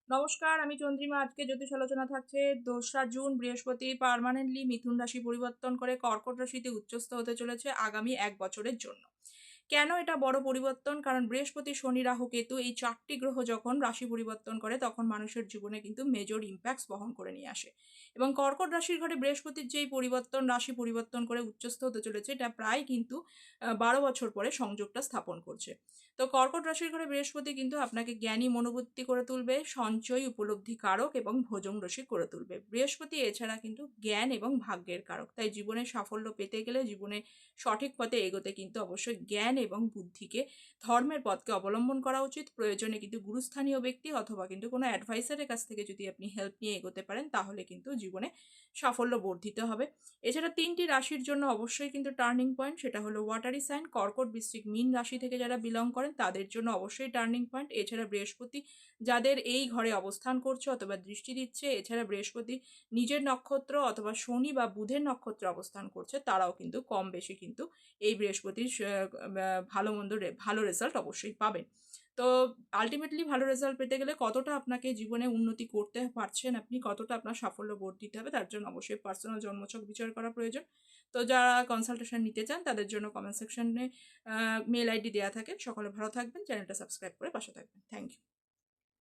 নমস্কার, আমি চন্দ্রিমা। আজকে জ্যোতিষ আলোচনা থাকছে ২রা জুন বৃহস্পতি পার্মানেন্টলি মিথুন রাশি পরিবর্তন করে কর্কট রাশিতে উচ্চস্থ হতে চলেছে আগামী ১ বছরের জন্য। কেন এটা বড় পরিবর্তন? কারণ বৃহস্পতি, শনি, রাহু, কেতু এই ৪ টি গ্রহ যখন রাশি পরিবর্তন করে তখন মানুষের জীবনে কিন্তু মেজর ইমপ্যাক্টস বহন করে নিয়ে আসে। এবং কর্কট রাশির ঘরে বৃহস্পতির যেই পরিবর্তন, রাশি পরিবর্তন করে উচ্চস্থ হতে চলেছে, এটা প্রায় কিন্তু ১২ বছর পরে সংযোগটা স্থাপন করছে। তো কর্কট রাশির ঘরে বৃহস্পতি কিন্তু আপনাকে জ্ঞানী মনোবৃত্তি করে তুলবে, সঞ্চয় উপলব্ধি কারক এবং ভোজন রসিক করে তুলবে। বৃহস্পতি এছাড়া কিন্তু জ্ঞান এবং ভাগ্যের কারক। তাই জীবনে সাফল্য পেতে গেলে, জীবনে সঠিক পথে এগোতে কিন্তু অবশ্যই জ্ঞান এবং বুদ্ধিকে, ধর্মের পথকে অবলম্বন করা উচিত। প্রয়োজনে কিন্তু গুরুস্থানীয় ব্যক্তি অথবা কিন্তু কোনো অ্যাডভাইসারের কাছ থেকে যদি আপনি হেল্প নিয়ে এগোতে পারেন তাহলে কিন্তু জীবনে সাফল্য বর্ধিত হবে। এছাড়া ৩টি রাশির জন্য অবশ্যই কিন্তু টার্নিং পয়েন্ট, সেটা হলো ওয়াটারি সাইন, কর্কট, বৃশ্চিক, মীন রাশি থেকে যারা বিলং করেন তাদের জন্য অবশ্যই টার্নিং পয়েন্ট। এছাড়া বৃহস্পতি যাদের এই ঘরে অবস্থান করছে অথবা দৃষ্টি দিচ্ছে, এছাড়া বৃহস্পতি নিজের নক্ষত্র অথবা শনি বা বুধের নক্ষত্রে অবস্থান করছে, তারাও কিন্তু কম বেশি কিন্তু এই বৃহস্পতির ভালো মন্দ ভালো রেজাল্ট অবশ্যই পাবেন। তো আলটিমেটলি ভালো রেজাল্ট পেতে গেলে কতটা আপনাকে জীবনে উন্নতি করতে পারছেন, আপনি কতটা আপনার সাফল্য বর্ধিত হবে, তার জন্য অবশ্যই পার্সোনাল জন্মছক বিচার করা প্রয়োজন। তো যারা কনসালটেশন নিতে চান তাদের জন্য কমেন্ট সেকশনে মেল আইডি দেওয়া থাকে। সকলে ভালো থাকবেন, চ্যানেলটা সাবস্ক্রাইব করে পাশে থাকবেন। Thank you.